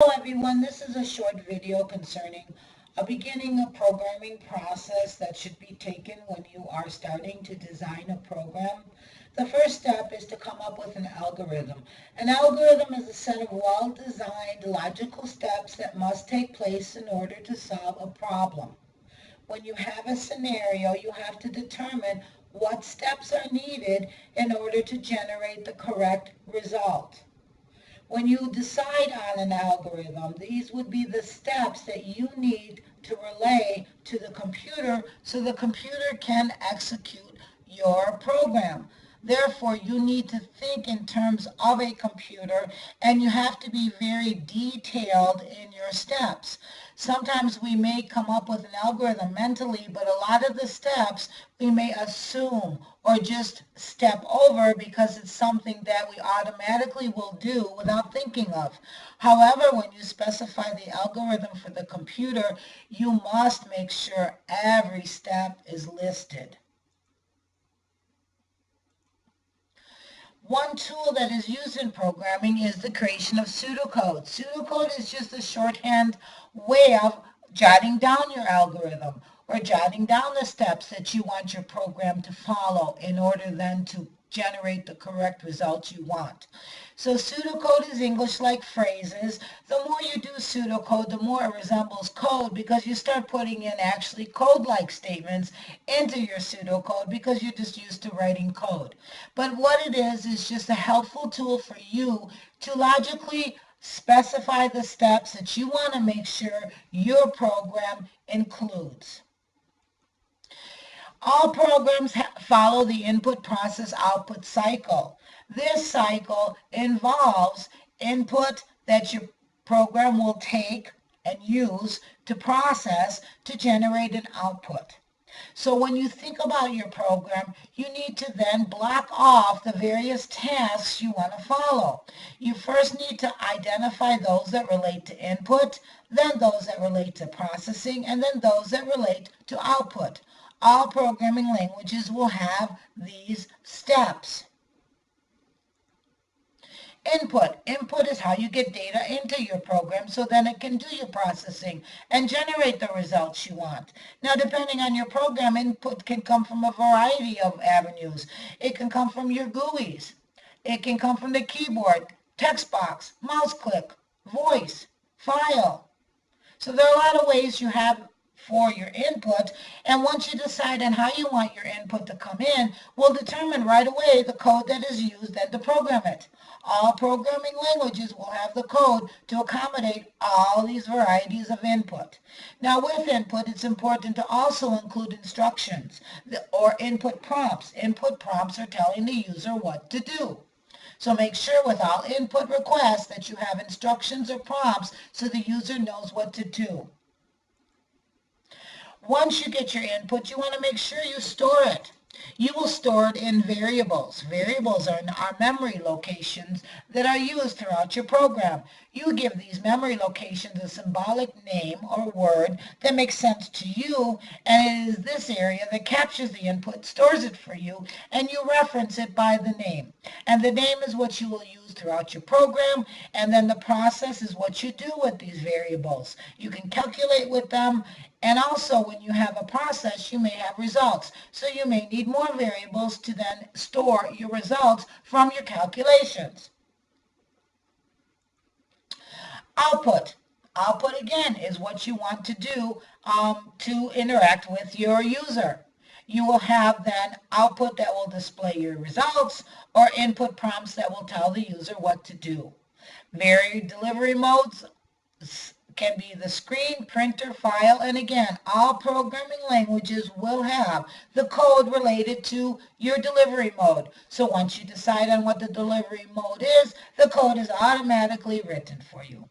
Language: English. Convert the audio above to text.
Hello everyone, this is a short video concerning a beginning of programming process that should be taken when you are starting to design a program. The first step is to come up with an algorithm. An algorithm is a set of well-designed logical steps that must take place in order to solve a problem. When you have a scenario, you have to determine what steps are needed in order to generate the correct result. When you decide on an algorithm, these would be the steps that you need to relay to the computer so the computer can execute your program. Therefore, you need to think in terms of a computer, and you have to be very detailed in your steps. Sometimes we may come up with an algorithm mentally, but a lot of the steps we may assume or just step over because it's something that we automatically will do without thinking of. However, when you specify the algorithm for the computer, you must make sure every step is listed. One tool that is used in programming is the creation of pseudocode. Pseudocode is just a shorthand way of jotting down your algorithm or jotting down the steps that you want your program to follow in order then to generate the correct results you want. So pseudocode is English-like phrases. The more you do pseudocode, the more it resembles code because you start putting in actually code-like statements into your pseudocode because you're just used to writing code. But what it is just a helpful tool for you to logically specify the steps that you want to make sure your program includes. All programs follow the input process output cycle. This cycle involves input that your program will take and use to process to generate an output. So when you think about your program, you need to then block off the various tasks you want to follow. You first need to identify those that relate to input, then those that relate to processing, and then those that relate to output. All programming languages will have these steps. Input. Input is how you get data into your program so then it can do your processing and generate the results you want. Now, depending on your program, input can come from a variety of avenues. It can come from your GUIs. It can come from the keyboard, text box, mouse click, voice, file. So there are a lot of ways you have for your input, and once you decide on how you want your input to come in, will determine right away the code that is used and to program it. All programming languages will have the code to accommodate all these varieties of input. Now with input, it's important to also include instructions or input prompts. Input prompts are telling the user what to do. So make sure with all input requests that you have instructions or prompts so the user knows what to do. Once you get your input, you want to make sure you store it. You will store it in variables. Variables are memory locations that are used throughout your program. You give these memory locations a symbolic name or word that makes sense to you, and it is this area that captures the input, stores it for you, and you reference it by the name. And the name is what you will use throughout your program, and then the process is what you do with these variables. You can calculate with them, and also when you have a process, you may have results. So you may need more variables to then store your results from your calculations. Output. Output, again, is what you want to do to interact with your user. You will have then output that will display your results or input prompts that will tell the user what to do. Varied delivery modes can be the screen, printer, file, and again, all programming languages will have the code related to your delivery mode. So once you decide on what the delivery mode is, the code is automatically written for you.